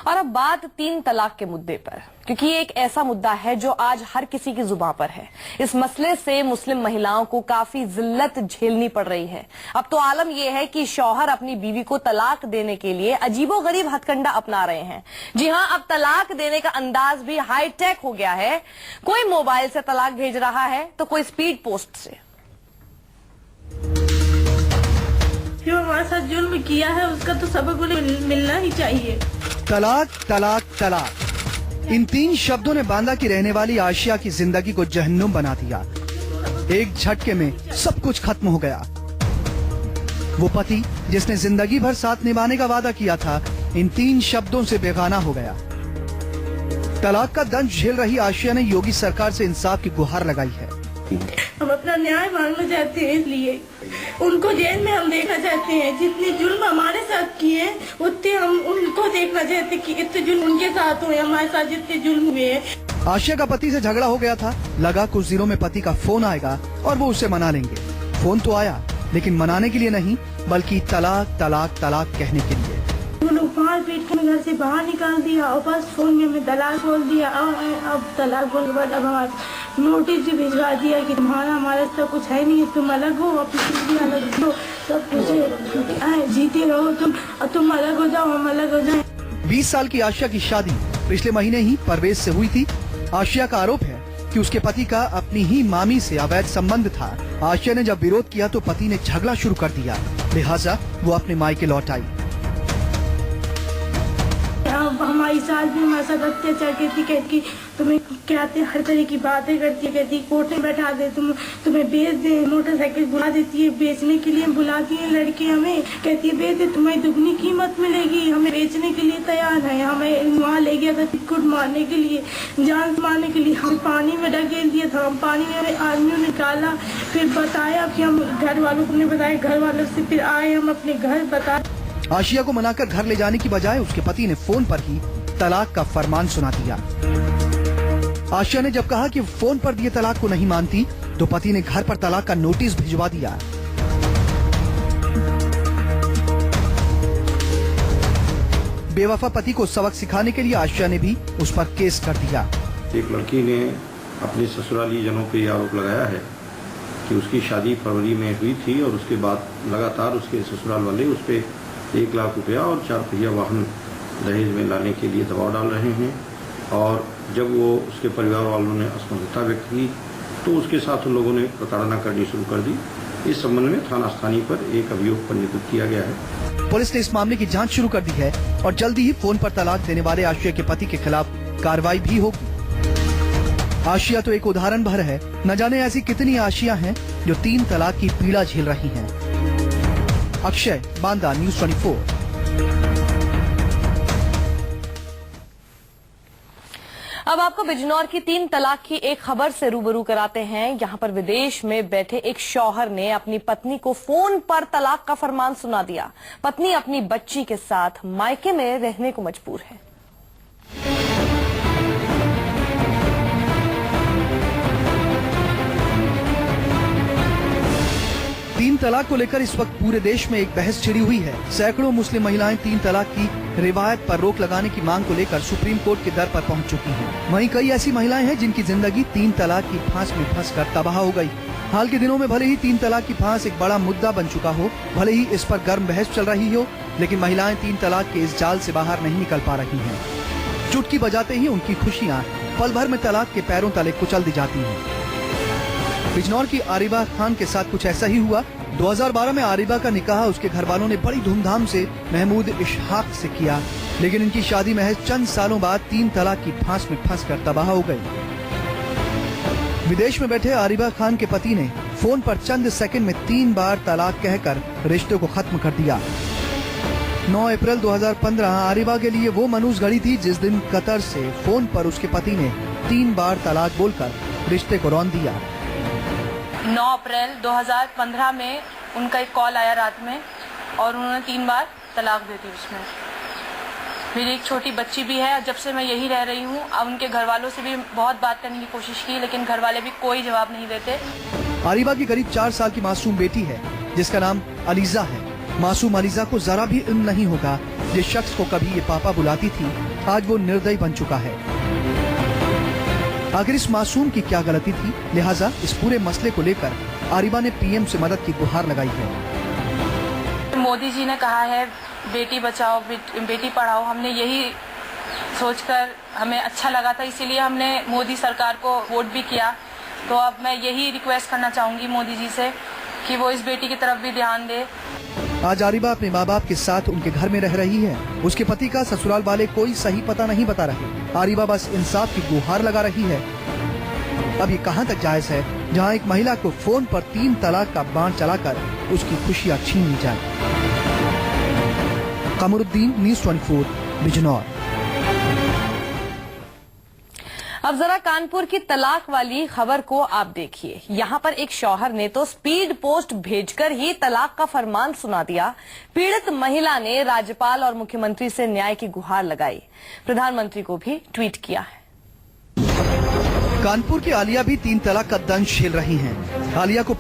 और अब बात 3 तलाक के मुद्दे पर, क्योंकि ये एक ऐसा मुद्दा है जो आज हर किसी की जुबान पर है। इस मसले से मुस्लिम महिलाओं को काफी जिल्लत झेलनी पड़ रही है। अब तो आलम यह है कि शौहर अपनी बीवी को तलाक देने के लिए अजीबोगरीब हथकंडा अपना रहे हैं। जी हां, अब तलाक देने का अंदाज भी हाईटेक हो गया है। कोई मोबाइल से तलाक भेज रहा है तो कोई स्पीड पोस्ट से। जो हमारे साथ जुल्म किया है उसका तो सबक उन्हें मिलना ही चाहिए। तलाक तलाक तलाक, इन 3 शब्दों ने बांदा की रहने वाली आशिया की जिंदगी को जहन्नुम बना दिया। एक झटके में सब कुछ खत्म हो गया। वो पति जिसने जिंदगी भर साथ निभाने का वादा किया था, इन 3 शब्दों से बेगाना हो गया। तलाक का दंश झेल रही आशिया ने योगी सरकार से इंसाफ की गुहार लगाई है। हम अपना न्याय मांगना चाहते हैं, इसलिए उनको जेल में हम देखना चाहते हैं। जितने जुल्म हमारे साथ किए उतने हम उनको देखना चाहते हैं कि इतने जुल्म उनके साथ हुए, हमारे साथ जितने जुल्म हुए हैं। आशिया का पति से झगड़ा हो गया था। लगा कुछ दिनों में पति का फोन आएगा और वो उसे मना लेंगे। फोन तो आया, लेकिन मनाने के लिए नहीं, बल्कि तलाक तलाक तलाक कहने के लिए। लोग 5 पीट के घर से बाहर निकाल दिया और बस फोन में हमें तलाक बोल दिया। अब तलाक बोलने के बाद अब हमारा नोटिस भी भिजवा दिया कि तुम्हारा हमारे साथ कुछ है नहीं, तुम अलग हो, अपनी अलग हो, सब कुछ जीते रहो तुम अलग हो जाओ, हम अलग हो जाए। 20 साल की आशिया की शादी पिछले महीने ही परवेज से हुई थी। आशिया का आरोप है कि उसके पति का अपनी ही मामी से अवैध संबंध था। आशिया ने जब विरोध किया तो पति ने झगड़ा शुरू कर दिया, लिहाजा वो अपने मायके लौट आई। हमारी सास भी हमारे साथ अत्याचार करती, कहती तुम्हें कहते हर तरह की बातें करती है, कहती कोर्ट में बैठा दे, तुम्हें बेच दे, मोटरसाइकिल बुला देती है, बेचने के लिए बुलाती है लड़की, हमें कहती है बेच दे, तुम्हें दुगनी कीमत मिलेगी, हमें बेचने के लिए तैयार है। हमें वहाँ ले गया था कुट मारने के लिए, जान मारने के लिए। हम पानी में ढकेल दिया था, हम पानी में हमें आदमियों ने निकाला, फिर बताया कि हम घर वालों को बताया, घर वालों से फिर आए हम अपने घर बता। आशिया को मनाकर घर ले जाने की बजाय उसके पति ने फोन पर ही तलाक का फरमान सुना दिया। आशिया ने जब कहा कि फोन पर दिए तलाक को नहीं मानती, तो पति ने घर पर तलाक का नोटिस भिजवा दिया। बेवफा पति को सबक सिखाने के लिए आशिया ने भी उस पर केस कर दिया। एक लड़की ने अपने ससुराली जनों पे आरोप लगाया है कि उसकी शादी फरवरी में हुई थी और उसके बाद लगातार उसके ससुराल वाले उस पे 1 लाख रुपया और 4 पहिया वाहन दहेज में लाने के लिए दबाव डाल रहे हैं। और जब वो उसके परिवार वालों ने असमंजसता व्यक्त की तो उसके साथ उन लोगों ने प्रताड़ना करनी शुरू कर दी। इस संबंध में थाना स्थानीय पर एक अभियोग पंजीकृत किया गया है। पुलिस ने इस मामले की जांच शुरू कर दी है और जल्दी ही फोन पर तलाक देने वाले आशिया के पति के खिलाफ कार्रवाई भी होगी। आशिया तो एक उदाहरण भर है, न जाने ऐसी कितनी आशिया हैं जो 3 तलाक की पीड़ा झेल रही हैं। अक्षय, बांदा, न्यूज़ 24। अब आपको बिजनौर की 3 तलाक की एक खबर से रूबरू कराते हैं। यहां पर विदेश में बैठे एक शौहर ने अपनी पत्नी को फोन पर तलाक का फरमान सुना दिया। पत्नी अपनी बच्ची के साथ मायके में रहने को मजबूर है। 3 तलाक को लेकर इस वक्त पूरे देश में एक बहस छिड़ी हुई है। सैकड़ों मुस्लिम महिलाएं 3 तलाक की रिवायत पर रोक लगाने की मांग को लेकर सुप्रीम कोर्ट के दर पर पहुंच चुकी हैं। वहीं कई ऐसी महिलाएं हैं जिनकी जिंदगी 3 तलाक की फांस में फंसकर तबाह हो गई। हाल के दिनों में भले ही 3 तलाक की फांस एक बड़ा मुद्दा बन चुका हो, भले ही इस पर गर्म बहस चल रही हो, लेकिन महिलाएं 3 तलाक के इस जाल से बाहर नहीं निकल पा रही हैं। चुटकी बजाते ही उनकी खुशियां पल भर में तलाक के पैरों तले कुचल दी जाती हैं। बिजनौर की आरिबा खान के साथ कुछ ऐसा ही हुआ। 2012 में आरिबा का निकाह उसके घर वालों ने बड़ी धूमधाम से महमूद इशहाक से किया, लेकिन इनकी शादी महज चंद सालों बाद 3 तलाक की फांस में फंसकर तबाह हो गई। विदेश में बैठे आरिबा खान के पति ने फोन पर चंद सेकंड में 3 बार तलाक कहकर रिश्ते को खत्म कर दिया। 9 अप्रैल 2015 आरिबा के लिए वो मनूस घड़ी थी जिस दिन कतर से फोन पर उसके पति ने 3 बार तलाक बोलकर रिश्ते को रौंद दिया। 9 अप्रैल 2015 में उनका एक कॉल आया रात में और उन्होंने 3 बार तलाक दे दी। उसमें मेरी एक छोटी बच्ची भी है। जब से मैं यही रह रही हूँ, अब उनके घर वालों से भी बहुत बात करने की कोशिश की, लेकिन घर वाले भी कोई जवाब नहीं देते। आरिबा की करीब 4 साल की मासूम बेटी है जिसका नाम अलीजा है। मासूम अलीजा को जरा भी इल्म नहीं होगा जिस शख्स को कभी ये पापा बुलाती थी आज वो निर्दयी बन चुका है। आखिर इस मासूम की क्या गलती थी? लिहाजा इस पूरे मसले को लेकर आरिबा ने पीएम से मदद की गुहार लगाई है। मोदी जी ने कहा है बेटी बचाओ बेटी पढ़ाओ, हमने यही सोचकर हमें अच्छा लगा था, इसीलिए हमने मोदी सरकार को वोट भी किया। तो अब मैं यही रिक्वेस्ट करना चाहूंगी मोदी जी से कि वो इस बेटी की तरफ भी ध्यान दे। आज आरिबा अपने माँ बाप के साथ उनके घर में रह रही है। उसके पति का ससुराल वाले कोई सही पता नहीं बता रहे। आरिबा बस इंसाफ की गुहार लगा रही है। अब ये कहां तक जायज है जहां एक महिला को फोन पर 3 तलाक का बाण चलाकर उसकी खुशियां छीन ली जाए। कमरुद्दीन, न्यूज़ 24, बिजनौर। अब जरा कानपुर की तलाक वाली खबर को आप देखिए। यहाँ पर एक शौहर ने तो स्पीड पोस्ट भेजकर ही तलाक का फरमान सुना दिया। पीड़ित महिला ने राज्यपाल और मुख्यमंत्री से न्याय की गुहार लगाई। प्रधानमंत्री को भी ट्वीट किया है। कानपुर की आलिया भी 3 तलाक का दंश झेल रही हैं। आलिया को